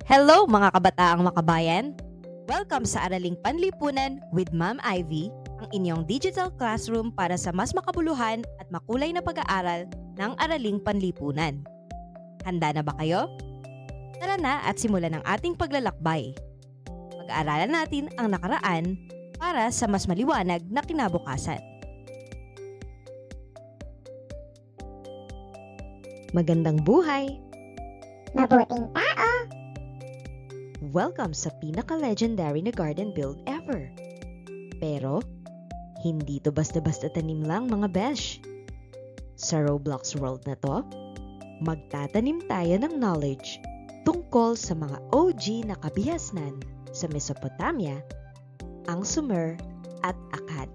Hello mga kabataang makabayan! Welcome sa Araling Panlipunan with Ma'am Ivy, ang inyong digital classroom para sa mas makabuluhan at makulay na pag-aaral ng Araling Panlipunan. Handa na ba kayo? Tara na at simulan ang ating paglalakbay. Pag-aaralan natin ang nakaraan para sa mas maliwanag na kinabukasan. Magandang buhay! Mabuting tao! Welcome sa pinaka-legendary na garden build ever. Pero, hindi to basta-basta tanim lang mga besh. Sa Roblox world na to, magtatanim tayo ng knowledge tungkol sa mga OG na kabihasnan sa Mesopotamia, ang Sumer at Akkad.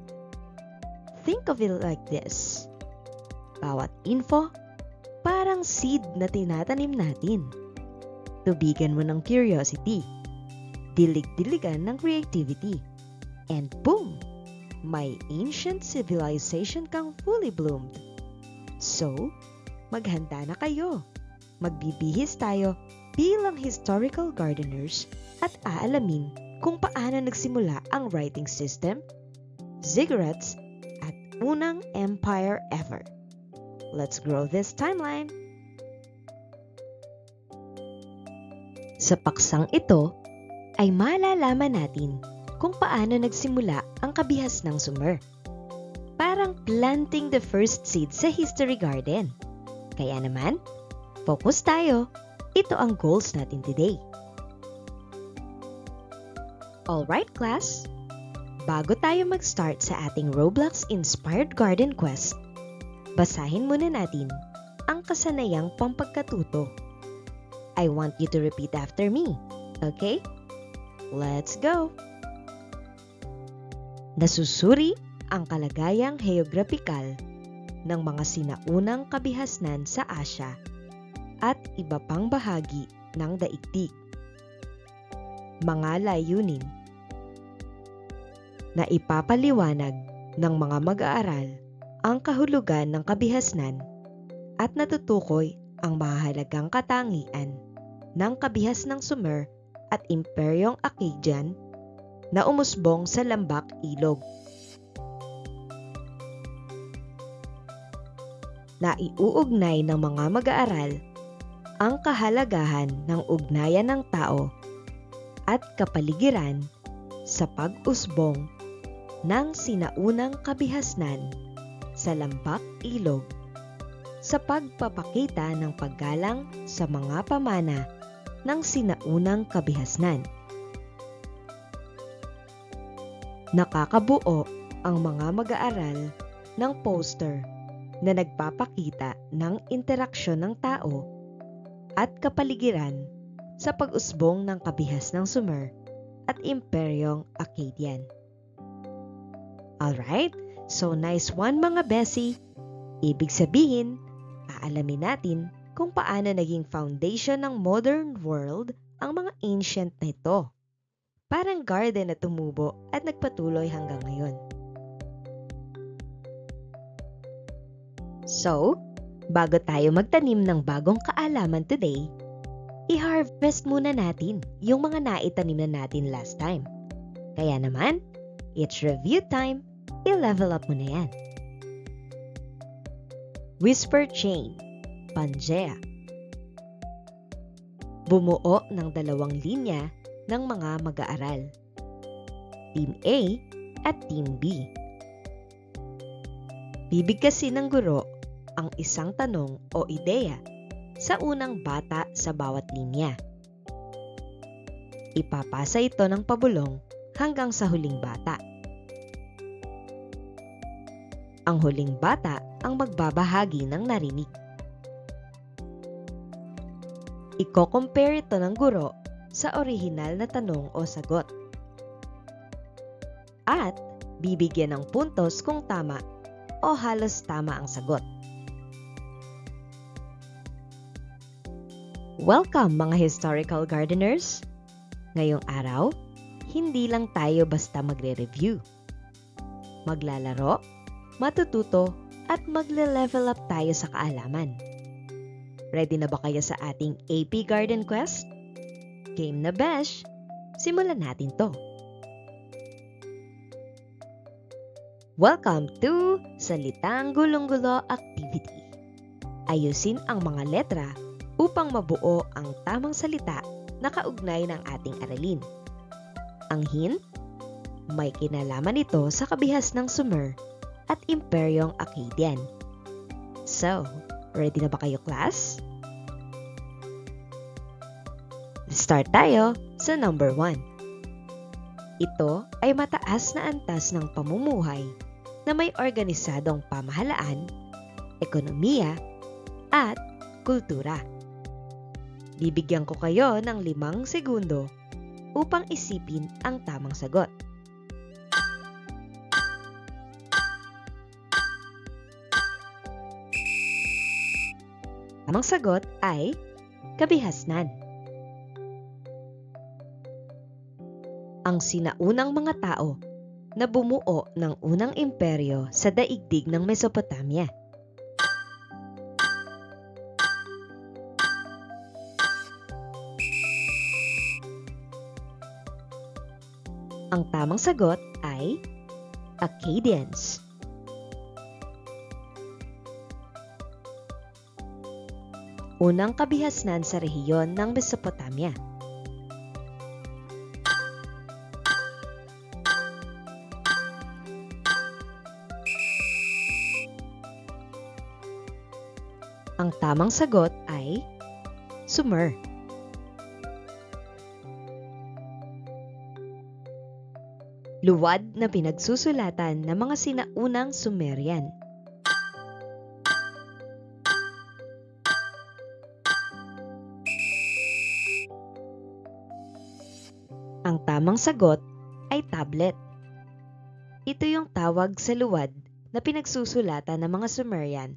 Think of it like this. Bawat info, parang seed na tinatanim natin. Tubigan mo ng curiosity, dilig-diligan ng creativity, and boom! May ancient civilization kang fully bloomed. So, maghanda na kayo. Magbibihis tayo bilang historical gardeners at aalamin kung paano nagsimula ang writing system, ziggurats, at unang empire ever. Let's grow this timeline! Sa paksang ito, ay malalaman natin kung paano nagsimula ang kabihas ng Sumer. Parang planting the first seed sa history garden. Kaya naman, focus tayo. Ito ang goals natin today. Alright class, bago tayo mag-start sa ating Roblox-inspired garden quest, basahin muna natin ang kasanayang pampagkatuto. I want you to repeat after me, okay? Let's go! Nasusuri ang kalagayang heograpikal ng mga sinaunang kabihasnan sa Asya at iba pang bahagi ng daigdig. Mga layunin na ipapaliwanag ng mga mag-aaral ang kahulugan ng kabihasnan at natutukoy ang mahalagang katangian ng kabihas ng Sumer at Imperyong Akkadian na umusbong sa Lambak Ilog. Naiuugnay ng mga mag-aaral ang kahalagahan ng ugnayan ng tao at kapaligiran sa pag-usbong ng sinaunang kabihasnan sa Lambak Ilog sa pagpapakita ng paggalang sa mga pamana ng sinaunang kabihasnan. Nakakabuo ang mga mag-aaral ng poster na nagpapakita ng interaksyon ng tao at kapaligiran sa pag-usbong ng kabihas ng Sumer at Imperyong Akkadian. Alright, so nice one mga Bessie! Ibig sabihin, aalamin natin kung paano naging foundation ng modern world ang mga ancient na ito. Parang garden na tumubo at nagpatuloy hanggang ngayon. So, bago tayo magtanim ng bagong kaalaman today, i-harvest muna natin yung mga naitanim na natin last time. Kaya naman, it's review time, i-level up mo na yan. Whisper Chain, Pangea. Bumuo ng dalawang linya ng mga mag-aaral, Team A at Team B. Bibigkasin ng guro ang isang tanong o ideya sa unang bata sa bawat linya. Ipapasa ito ng pabulong hanggang sa huling bata. Ang huling bata ang magbabahagi ng narinig. Iko-compare ito ng guro sa orihinal na tanong o sagot. At bibigyan ng puntos kung tama o halos tama ang sagot. Welcome mga historical gardeners! Ngayong araw, hindi lang tayo basta magre-review. Maglalaro, matututo, at magle-level up tayo sa kaalaman. Ready na ba kayo sa ating AP Garden Quest? Game na besh! Simulan natin to. Welcome to Salitang Gulong-Gulo Activity. Ayusin ang mga letra upang mabuo ang tamang salita na kaugnay ng ating aralin. Ang hint, may kinalaman ito sa kabihas ng Sumer at Imperyong Akkadian. So, ready na ba kayo, class? Start tayo sa number 1. Ito ay mataas na antas ng pamumuhay na may organisadong pamahalaan, ekonomiya, at kultura. Bibigyan ko kayo ng 5 segundo upang isipin ang tamang sagot. Tamang sagot ay kabihasnan. Ang sinaunang mga tao na bumuo ng unang imperyo sa daigdig ng Mesopotamia. Ang tamang sagot ay Akkadians. Unang kabihasnan sa rehiyon ng Mesopotamia. Ang tamang sagot ay Sumer. Luwad na pinagsusulatan ng mga sinaunang Sumerian. Ang tamang sagot ay tablet. Ito yung tawag sa luwad na pinagsusulatan ng mga Sumerian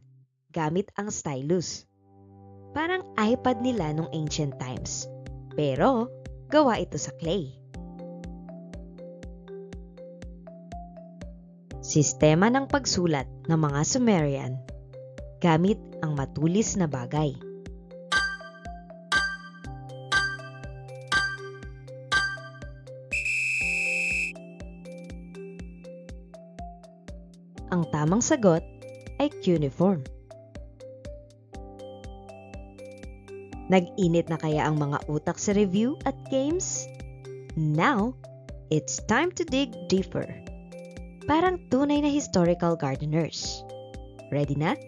gamit ang stylus. Parang iPad nila nung ancient times, pero gawa ito sa clay. Sistema ng pagsulat ng mga Sumerian gamit ang matulis na bagay. Ang tamang sagot ay cuneiform. Nag-init na kaya ang mga utak sa review at games? Now, it's time to dig deeper. Parang tunay na historical gardeners. Ready na?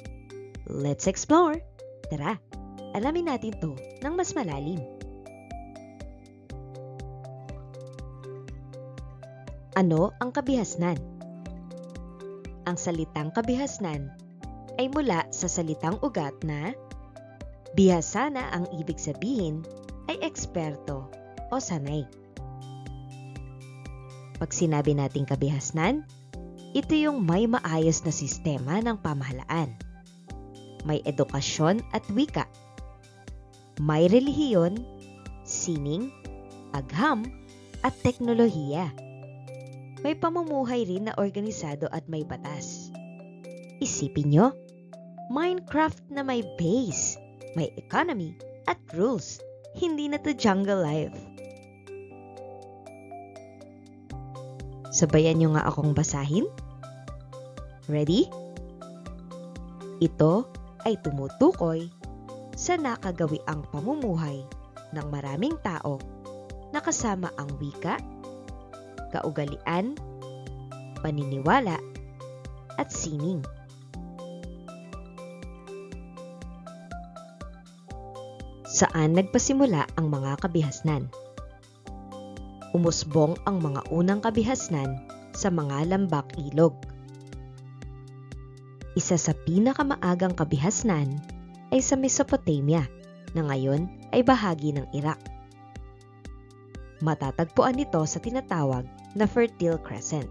Let's explore! Tara, alamin natin to ng mas malalim. Ano ang kabihasnan? Ang salitang kabihasnan ay mula sa salitang ugat na bihasana. Ang ibig sabihin ay eksperto o sanay. Pag sinabi nating kabihasnan, ito yung may maayos na sistema ng pamahalaan. May edukasyon at wika. May relihiyon, sining, agham, at teknolohiya. May pamumuhay rin na organisado at may batas. Isipin nyo, Minecraft na may base, may economy, at rules. Hindi na to jungle life. Sabayan nyo nga akong basahin. Ready? Ito ay tumutukoy sa nakagawiang pamumuhay ng maraming tao na kasama ang wika, kaugalian, paniniwala, at sining. Saan nagpasimula ang mga kabihasnan? Umusbong ang mga unang kabihasnan sa mga lambak ilog. Isa sa pinakamaagang kabihasnan ay sa Mesopotamia, na ngayon ay bahagi ng Iraq. Matatagpuan ito sa tinatawag na Fertile Crescent,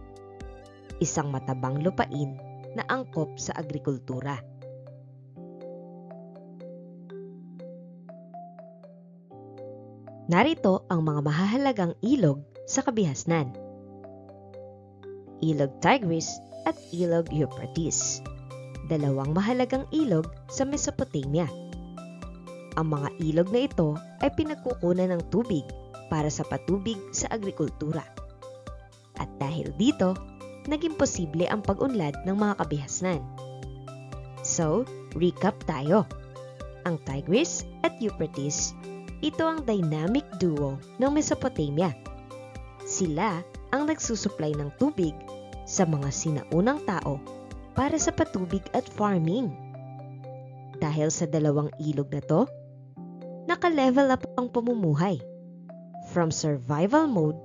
isang matabang lupain na angkop sa agrikultura. Narito ang mga mahahalagang ilog sa kabihasnan. Ilog Tigris at Ilog Euphrates, dalawang mahalagang ilog sa Mesopotamia. Ang mga ilog na ito ay pinagkukunan ng tubig para sa patubig sa agrikultura. At dahil dito, naging posible ang pag-unlad ng mga kabihasnan. So, recap tayo. Ang Tigris at Euphrates, ito ang dynamic duo ng Mesopotamia. Sila ang nagsusupply ng tubig sa mga sinaunang tao para sa patubig at farming. Dahil sa dalawang ilog na to, naka-level up ang pamumuhay. From survival mode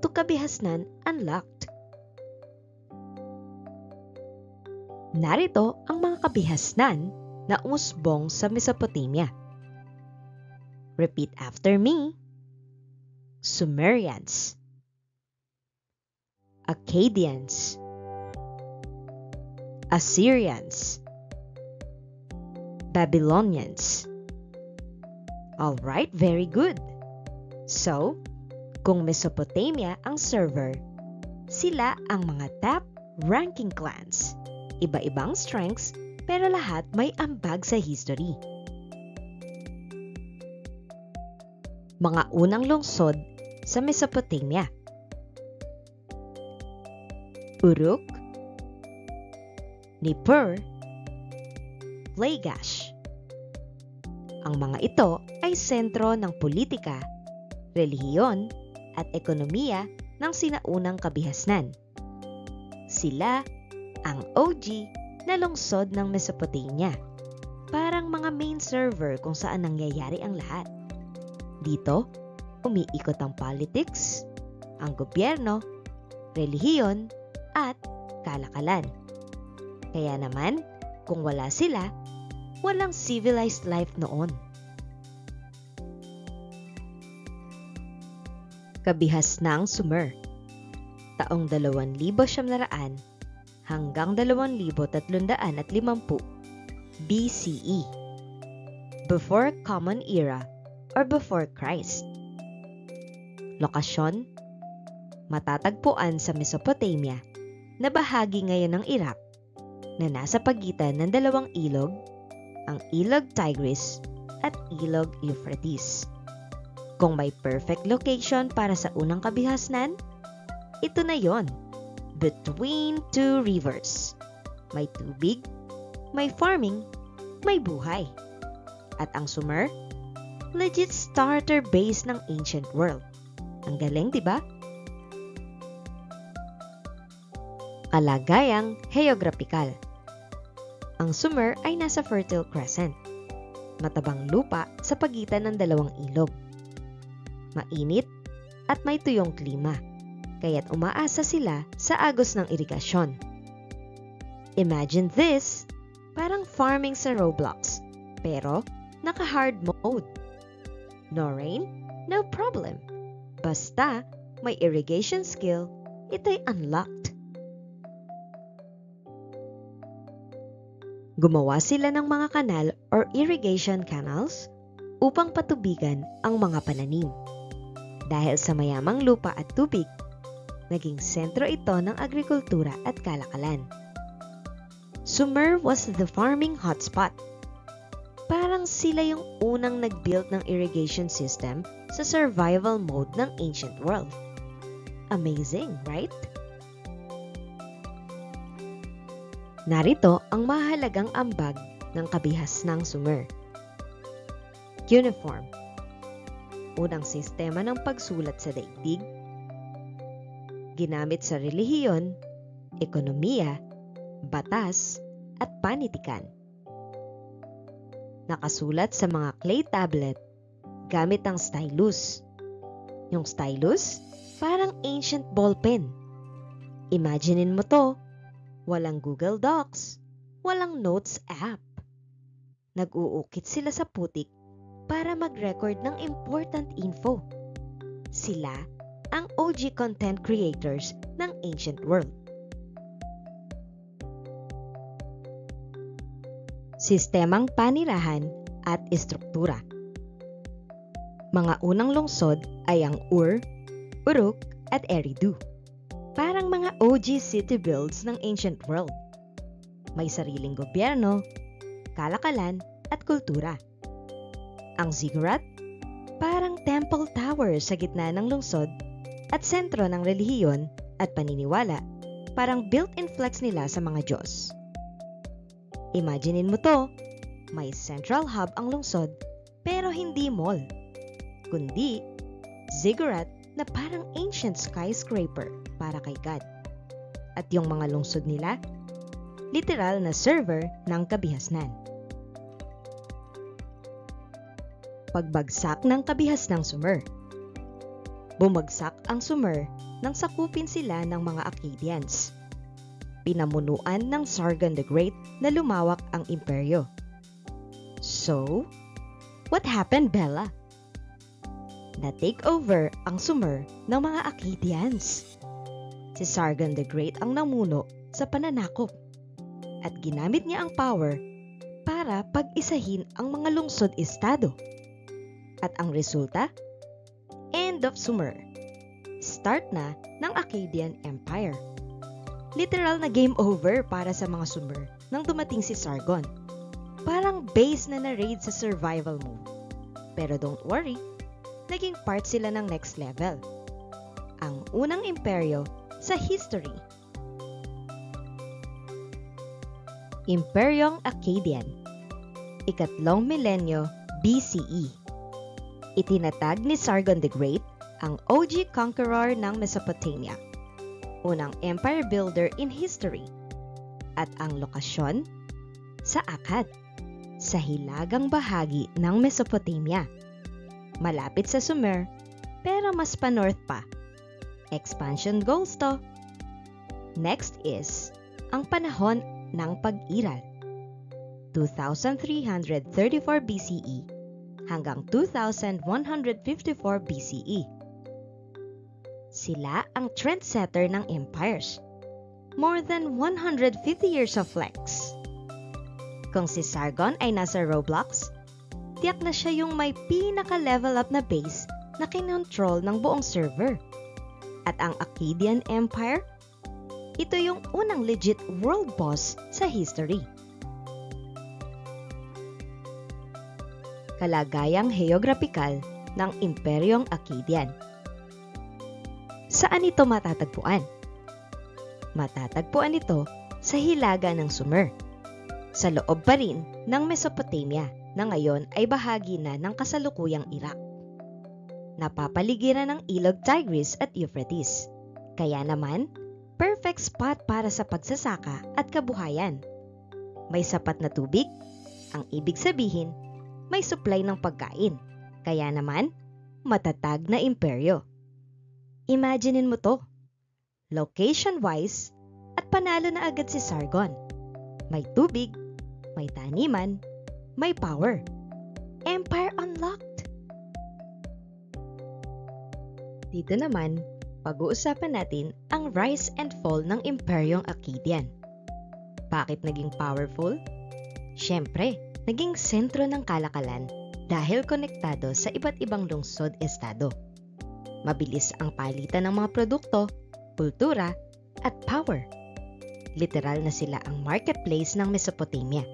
to kabihasnan unlocked. Narito ang mga kabihasnan na umusbong sa Mesopotamia. Repeat after me. Sumerians, Akkadians, Assyrians, Babylonians. Alright, very good. So, kung Mesopotamia ang server, sila ang mga top ranking clans. Iba-ibang strengths, pero lahat may ambag sa history. Mga unang lungsod sa Mesopotamia: Uruk, Nippur, Lagash. Ang mga ito ay sentro ng politika, relihiyon, at ekonomiya ng sinaunang kabihasnan. Sila ang OG na lungsod ng Mesopotamia. Parang mga main server kung saan nangyayari ang lahat. Dito, umiikot ang politics, ang gobyerno, relihiyon, at kalakalan. Kaya naman, kung wala sila, walang civilized life noon. Kabihasnang Sumer, taong 2,900 hanggang 2,350 BCE, before Common Era or before Christ. Lokasyon: matatagpuan sa Mesopotamia na bahagi ngayon ng Iraq na nasa pagitan ng dalawang ilog, ang Ilog Tigris at Ilog Euphrates. Kung may perfect location para sa unang kabihasnan, ito na yon. Between two rivers. May tubig, may farming, may buhay. At ang Sumer, legit starter base ng ancient world. Ang galing, di ba? Kalagayang heograpikal. Ang Sumer ay nasa Fertile Crescent, matabang lupa sa pagitan ng dalawang ilog. Mainit at may tuyong klima, kaya't umaasa sila sa agos ng irigasyon. Imagine this, parang farming sa Roblox, pero naka-hard mode. No rain, no problem. Basta may irrigation skill, ito'y unlocked. Gumawa sila ng mga kanal or irrigation canals upang patubigan ang mga pananim. Dahil sa mayamang lupa at tubig, naging sentro ito ng agrikultura at kalakalan. Sumer was the farming hotspot. Parang sila yung unang nag-build ng irrigation system sa survival mode ng ancient world. Amazing, right? Narito ang mahalagang ambag ng kabihasnang Sumer. Cuneiform, unang sistema ng pagsulat sa daigdig, ginamit sa relihiyon, ekonomiya, batas, at panitikan. Nakasulat sa mga clay tablet gamit ang stylus. Yung stylus, parang ancient ballpen. Imaginein mo to, walang Google Docs, walang Notes app. Nag-uukit sila sa putik para mag-record ng important info. Sila ang OG content creators ng ancient world. Sistemang panirahan at istruktura. Mga unang lungsod ay ang Ur, Uruk at Eridu. Parang mga OG city builds ng ancient world. May sariling gobyerno, kalakalan at kultura. Ang ziggurat, parang temple tower sa gitna ng lungsod at sentro ng relihiyon at paniniwala, parang built-in flex nila sa mga Diyos. Imaginein mo to, may central hub ang lungsod pero hindi mall, kundi ziggurat na parang ancient skyscraper para kay God. At yung mga lungsod nila, literal na server ng kabihasnan. Pagbagsak ng kabihasnang Sumer. Bumagsak ang Sumer nang sakupin sila ng mga Akkadians. Pinamunuan ng Sargon the Great na lumawak ang imperyo. So, what happened, Bella? Na-take over ang Sumer ng mga Akkadians. Si Sargon the Great ang namuno sa pananakop at ginamit niya ang power para pag-isahin ang mga lungsod-estado. At ang resulta? End of Sumer. Start na ng Akkadian Empire. Literal na game over para sa mga Sumer nang dumating si Sargon. Parang base na na-raid sa survival mode. Pero don't worry, naging part sila ng next level. Ang unang imperyo sa history. Imperyong Akkadian. Ikatlong milenyo BCE. Itinatag ni Sargon the Great ang OG conqueror ng Mesopotamia, unang empire builder in history, at ang lokasyon sa Akkad, sa hilagang bahagi ng Mesopotamia. Malapit sa Sumer, pero mas pa-north pa. Expansion goals to. Next is ang panahon ng pag-iral. 2334 BCE hanggang 2154 BCE. Sila ang trendsetter ng empires. More than 150 years of flex. Kung si Sargon ay nasa Roblox, tiyak na siya yung may pinaka-level up na base na kinontrol ng buong server. At ang Akkadian Empire, ito yung unang legit world boss sa history. Kalagayang heograpikal ng Imperyong Akkadian. Saan ito matatagpuan? Matatagpuan ito sa hilaga ng Sumer, sa loob pa rin ng Mesopotamia na ngayon ay bahagi na ng kasalukuyang Iraq. Napapaligiran ng ilog Tigris at Euphrates, kaya naman, perfect spot para sa pagsasaka at kabuhayan. May sapat na tubig, ang ibig sabihin, may supply ng pagkain, kaya naman, matatag na imperyo. Imaginein mo to, location-wise, at panalo na agad si Sargon. May tubig, may taniman, may power. Empire unlocked! Dito naman, pag-uusapan natin ang rise and fall ng Imperyong Akkadian. Bakit naging powerful? Siyempre, naging sentro ng kalakalan dahil konektado sa iba't ibang lungsod-estado. Mabilis ang palitan ng mga produkto, kultura, at power. Literal na sila ang marketplace ng Mesopotamia.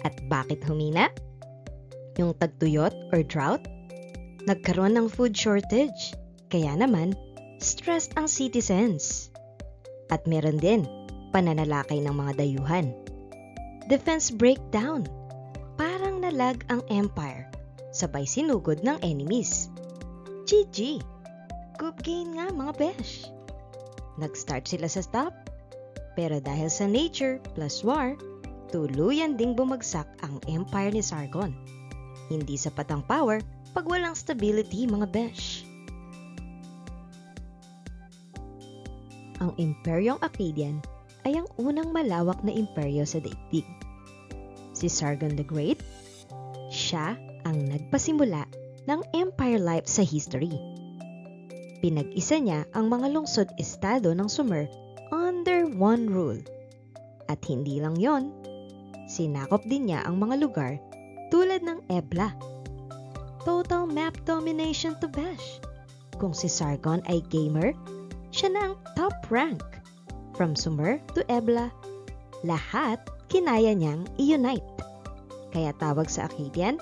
At bakit humina? Yung tagtuyot or drought? Nagkaroon ng food shortage. Kaya naman, stressed ang citizens. At meron din, pananalakay ng mga dayuhan. Defense breakdown. Parang nalag ang empire. Sabay sinugod ng enemies. GG! Good gain nga mga besh. Nag-start sila sa stop. Pero dahil sa nature plus war, tuluyan ding bumagsak ang empire ni Sargon. Hindi sapat ang power pag walang stability mga besh. Ang Imperyong Akkadian ay ang unang malawak na imperyo sa daigdig. Si Sargon the Great, siya ang nagpasimula ng empire life sa history. Pinag-isa niya ang mga lungsod-estado ng Sumer under one rule. At hindi lang yon, sinakop din niya ang mga lugar tulad ng Ebla. Total map domination to bash. Kung si Sargon ay gamer, siya na ang top rank. From Sumer to Ebla, lahat kinaya niyang i-unite. Kaya tawag sa Akkadian,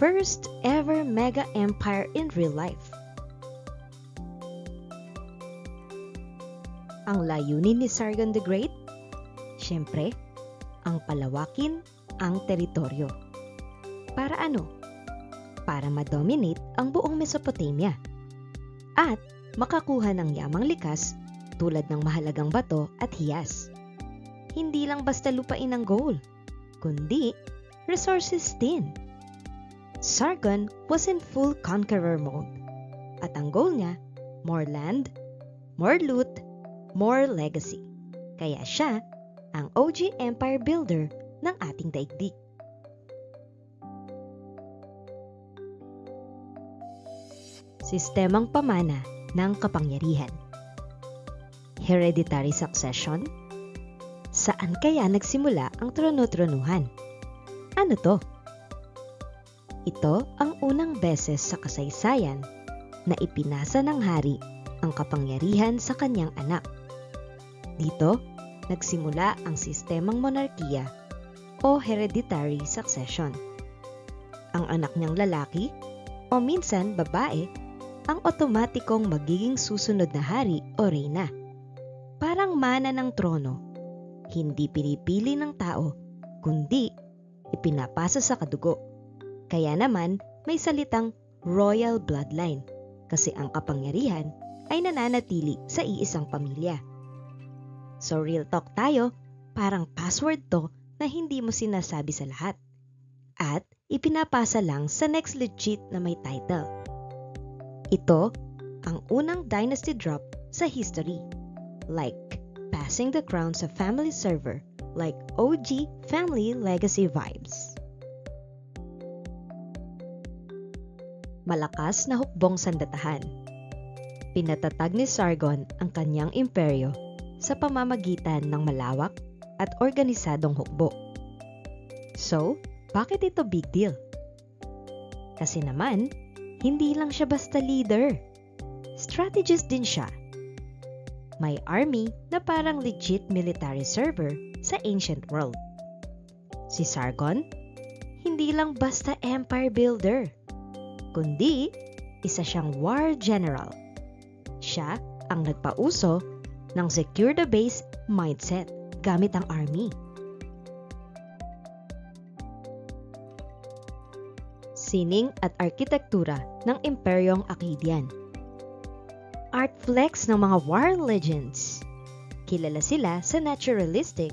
first ever mega empire in real life. Ang layunin ni Sargon the Great? Siyempre, ang palawakin ang teritoryo. Para ano? Para ma-dominate ang buong Mesopotamia at makakuha ng yamang likas tulad ng mahalagang bato at hiyas. Hindi lang basta lupain ang goal, kundi resources din. Sargon was in full conqueror mode at ang goal niya, more land, more loot, more legacy. Kaya siya ang OG empire builder ng ating daigdig. Sistemang pamana ng kapangyarihan. Hereditary succession? Saan kaya nagsimula ang trono-tronuhan? Ano to? Ito ang unang beses sa kasaysayan na ipinasa ng hari ang kapangyarihan sa kanyang anak. Dito, nagsimula ang sistemang monarkiya o hereditary succession. Ang anak niyang lalaki o minsan babae ang otomatikong magiging susunod na hari o reyna. Parang mana ng trono, hindi pinipili ng tao, kundi ipinapasa sa kadugo. Kaya naman may salitang royal bloodline kasi ang kapangyarihan ay nananatili sa iisang pamilya. So real talk tayo, parang password to na hindi mo sinasabi sa lahat. At ipinapasa lang sa next legit na may title. Ito ang unang dynasty drop sa history. Like passing the crown sa family server, like OG family legacy vibes. Malakas na hukbong sandatahan. Pinatatag ni Sargon ang kanyang imperyo sa pamamagitan ng malawak at organisadong hukbo. So, bakit ito big deal? Kasi naman, hindi lang siya basta leader. Strategist din siya. May army na parang legit military server sa ancient world. Si Sargon, hindi lang basta empire builder, kundi isa siyang war general. Siya ang nagpauso ng secure the base mindset gamit ang army. Sining at arkitektura ng Imperyong Akkadian. Art flex ng mga war legends. Kilala sila sa naturalistic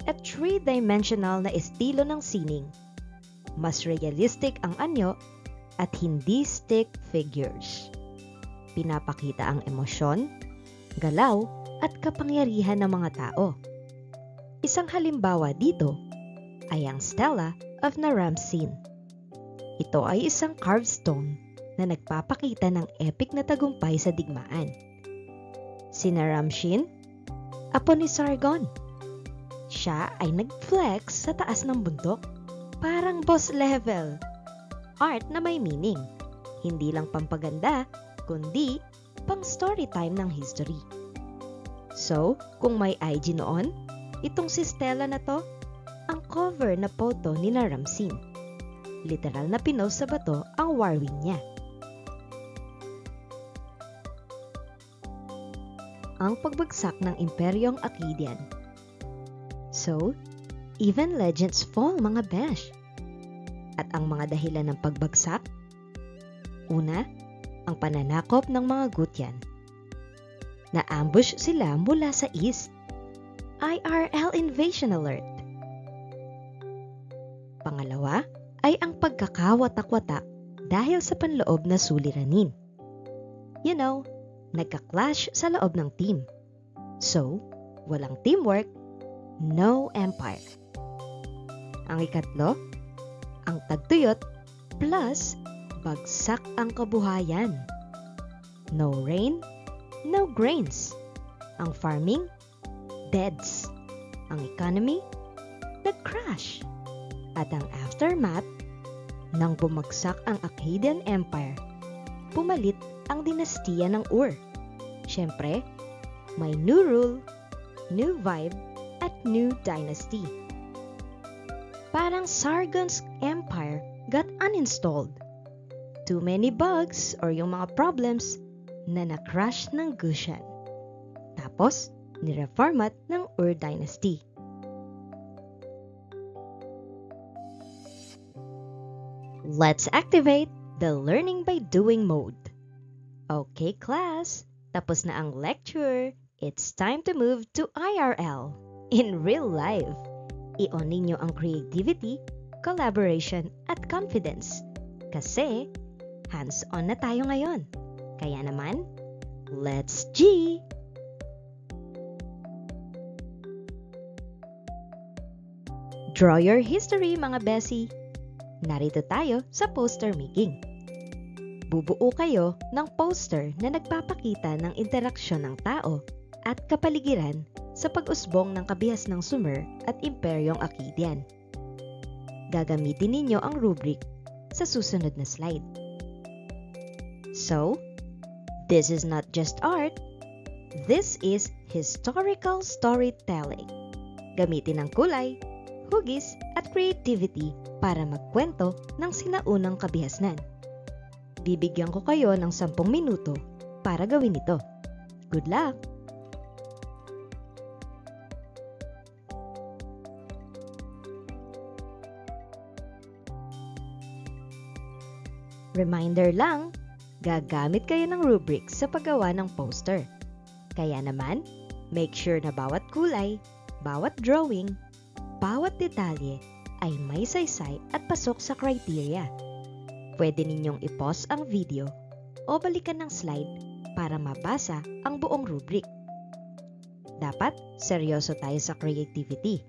at three-dimensional na estilo ng sining. Mas realistic ang anyo at hindi stick figures. Pinapakita ang emosyon, galaw, at kapangyarihan ng mga tao. Isang halimbawa dito ay ang Stela of Naram-Sin. Ito ay isang carved stone na nagpapakita ng epic na tagumpay sa digmaan. Si Naram-Sin, apo ni Sargon. Siya ay nag-flex sa taas ng bundok, parang boss level. Art na may meaning, hindi lang pampaganda, kundi pang story time ng history. So, kung may IG noon, itong si Stela na to, ang cover na photo ni Naram-Sin. Literal na pinost sa bato ang war wing niya. Ang pagbagsak ng Imperyong Akkadian. So, even legends fall mga besh. At ang mga dahilan ng pagbagsak? Una, ang pananakop ng mga Gutian. Na-ambush sila mula sa east. IRL invasion alert. Pangalawa ay ang pagkakawatak-watak dahil sa panloob na suliranin. You know, nagka-clash sa loob ng team. So, walang teamwork, no empire. Ang ikatlo, ang tagtuyot plus bagsak ang kabuhayan. No rain, no grains. Ang farming, deads. Ang economy, nag-crash. At ang aftermath, nang bumagsak ang Akkadian Empire, pumalit ang dinastiya ng Ur. Siyempre, may new rule, new vibe, at new dynasty. Parang Sargon's Empire got uninstalled. Too many bugs or yung mga problems na na-crash ng Gutian. Tapos, nireformat ng Ur Dynasty. Let's activate the learning by doing mode. Okay class, tapos na ang lecture. It's time to move to IRL, in real life. I-on ninyo ang creativity, collaboration, at confidence. Kasi, hands-on na tayo ngayon. Kaya naman, let's G! Draw your history mga Bessie. Narito tayo sa poster making. Bubuo kayo ng poster na nagpapakita ng interaksyon ng tao at kapaligiran sa pag-usbong ng kabihas ng Sumer at Imperyong Akkadian. Gagamitin ninyo ang rubric sa susunod na slide. So, this is not just art. This is historical storytelling. Gamitin ang kulay, hugis at creativity para magkwento ng sinaunang kabihasnan. Bibigyan ko kayo ng 10 minuto para gawin ito. Good luck! Reminder lang, gagamit kayo ng rubric sa paggawa ng poster. Kaya naman, make sure na bawat kulay, bawat drawing, bawat detalye ay may saysay at pasok sa criteria. Pwede ninyong i-pause ang video o balikan ng slide para mabasa ang buong rubric. Dapat seryoso tayo sa creativity.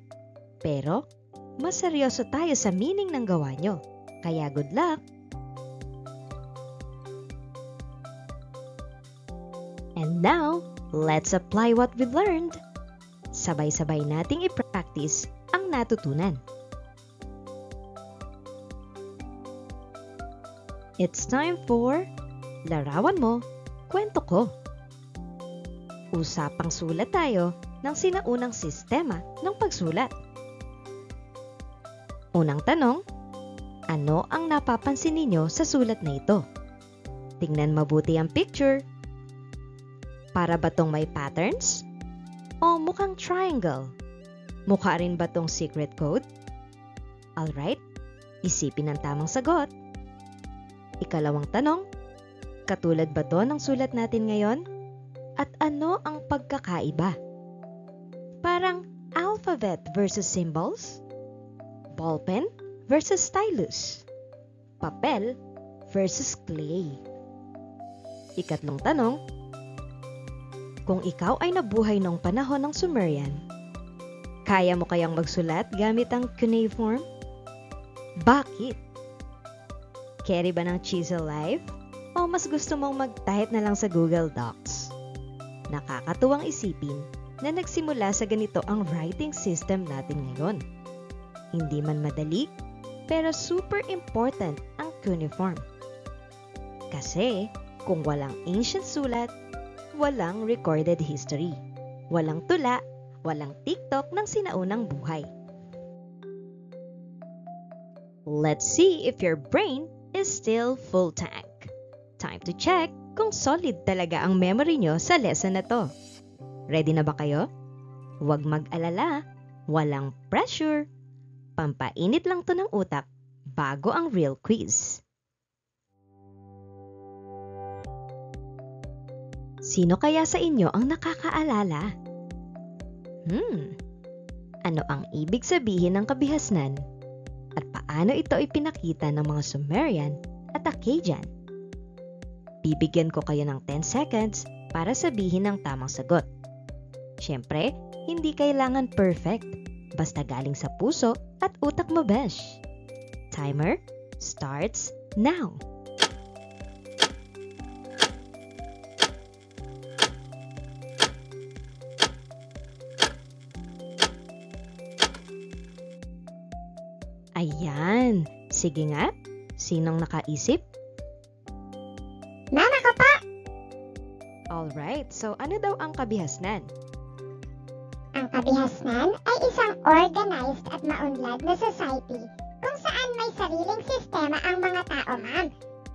Pero, mas seryoso tayo sa meaning ng gawa nyo. Kaya good luck! And now, let's apply what we learned. Sabay-sabay nating i-practice ang natutunan. It's time for Larawan Mo, Kwento Ko. Usapang sulat tayo ng sinaunang sistema ng pagsulat. Unang tanong, ano ang napapansin ninyo sa sulat na ito? Tingnan mabuti ang picture. Para ba tong may patterns? O mukhang triangle? Mukha rin ba tong secret code? Alright, isipin ang tamang sagot. Ikalawang tanong, katulad ba to ng sulat natin ngayon? At ano ang pagkakaiba? Parang alphabet versus symbols? Ballpen versus stylus? Papel versus clay? Ikatlong tanong, kung ikaw ay nabuhay noong panahon ng Sumerian, kaya mo kayang magsulat gamit ang cuneiform? Bakit? Carry ba ng chisel life? O mas gusto mong mag-type na lang sa Google Docs? Nakakatuwang isipin na nagsimula sa ganito ang writing system natin ngayon. Hindi man madali, pero super important ang cuneiform. Kasi kung walang ancient sulat, walang recorded history. Walang tula, walang TikTok ng sinaunang buhay. Let's see if your brain is still full tank. Time to check kung solid talaga ang memory nyo sa lesson na to. Ready na ba kayo? Huwag mag-alala, walang pressure. Pampainit lang to ng utak bago ang real quiz. Sino kaya sa inyo ang nakakaalala? Ano ang ibig sabihin ng kabihasnan? At paano ito ipinakita ng mga Sumerian at Akkadian? Bibigyan ko kayo ng 10 seconds para sabihin ang tamang sagot. Siyempre, hindi kailangan perfect. Basta galing sa puso at utak mo, besh. Timer starts now. Ayan. Sige nga. Sinong nakaisip? Mama ko pa! Alright. So, ano daw ang kabihasnan? Ang kabihasnan ay isang organized at maunlad na society kung saan may sariling sistema sistema ang mga tao, ma'am.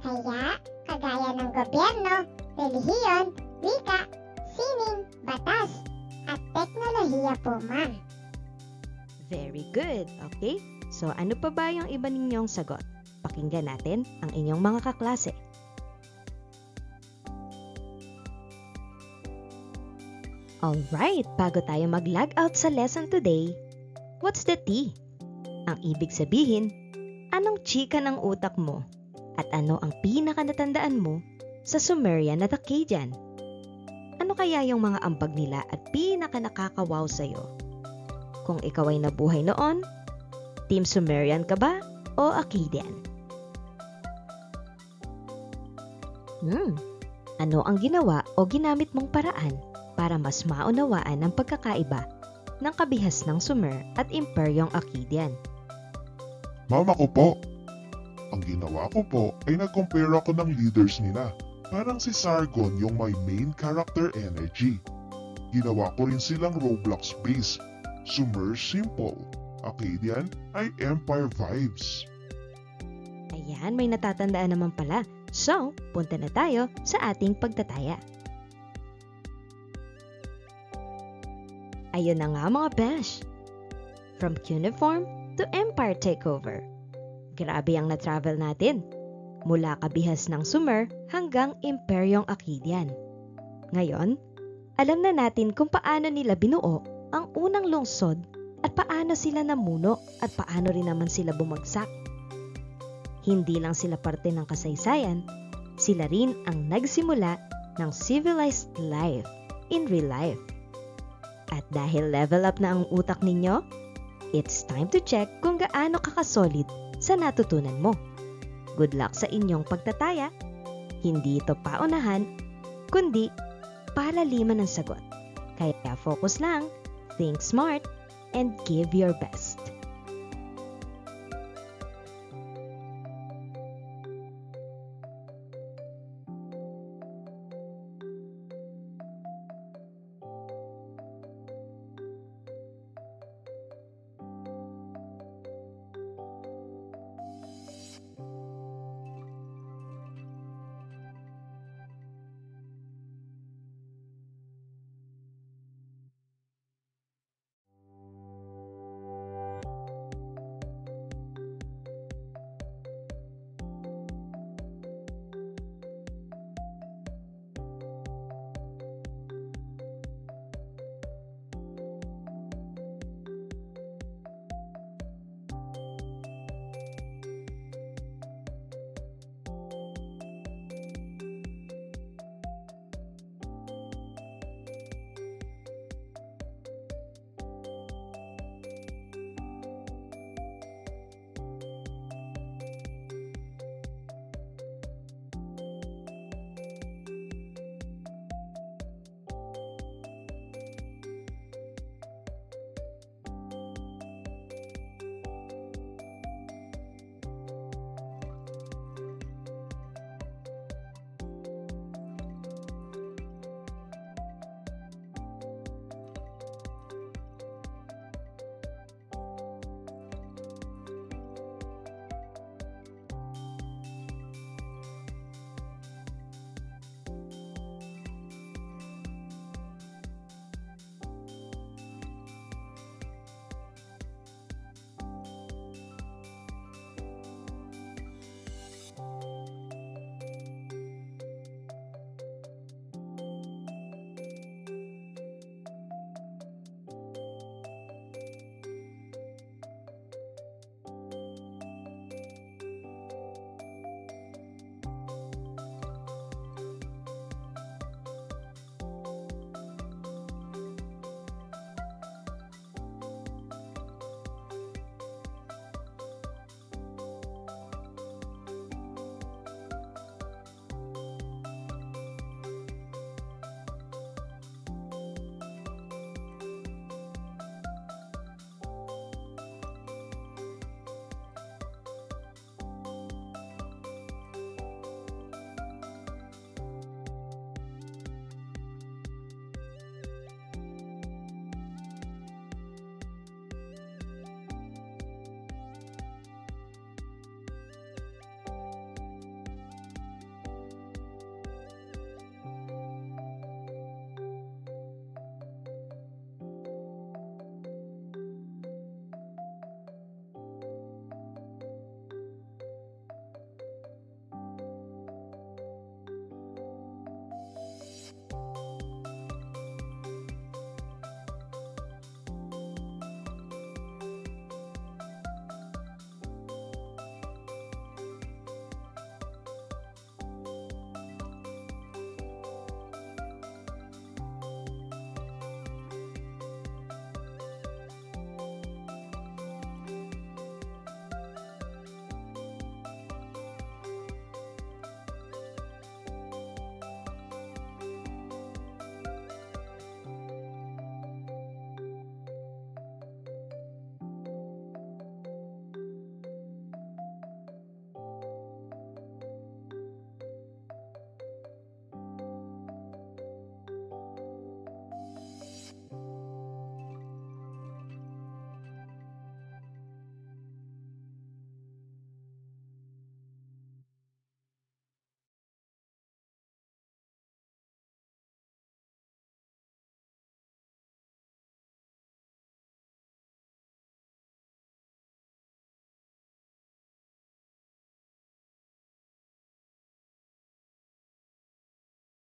Kaya, kagaya ng gobyerno, relihiyon, wika, sining, batas, at teknolohiya po, ma'am. Very good, okay? So ano pa ba yung iba ninyong sagot? Pakinggan natin ang inyong mga kaklase. Alright, bago tayo mag-log out sa lesson today, what's the T? Ang ibig sabihin, anong chika ng utak mo? At ano ang pinaka-natandaan mo sa Sumerian at Akkadian? Ano kaya yung mga ambag nila at pinaka-nakakawaw sa'yo? Kung ikaw ay nabuhay noon, Team Sumerian ka ba o Akkadian? Ano ang ginawa o ginamit mong paraan para mas maunawaan ang pagkakaiba ng kabihas ng Sumer at Imperyong Akkadian? Mama ko po. Ang ginawa ko po ay nag-compare ako ng leaders nila. Parang si Sargon yung may main character energy. Ginawa ko rin silang Roblox base. Sumer simple. Akkadian ay Empire vibes. Ayan, may natatandaan naman pala. So, punta na tayo sa ating pagtataya. Ayun na nga mga besh. From cuneiform to empire takeover. Grabe ang na-travel natin. Mula kabihas ng Sumer hanggang Imperyong Akkadian. Ngayon, alam na natin kung paano nila binuo ang unang lungsod at paano sila namuno at paano rin naman sila bumagsak. Hindi lang sila parte ng kasaysayan, sila rin ang nagsimula ng civilized life in real life. At dahil level up na ang utak ninyo, it's time to check kung gaano kakasolid sa natutunan mo. Good luck sa inyong pagtataya. Hindi ito paunahan, kundi palaliman ng sagot. Kaya focus lang, think smart, and give your best.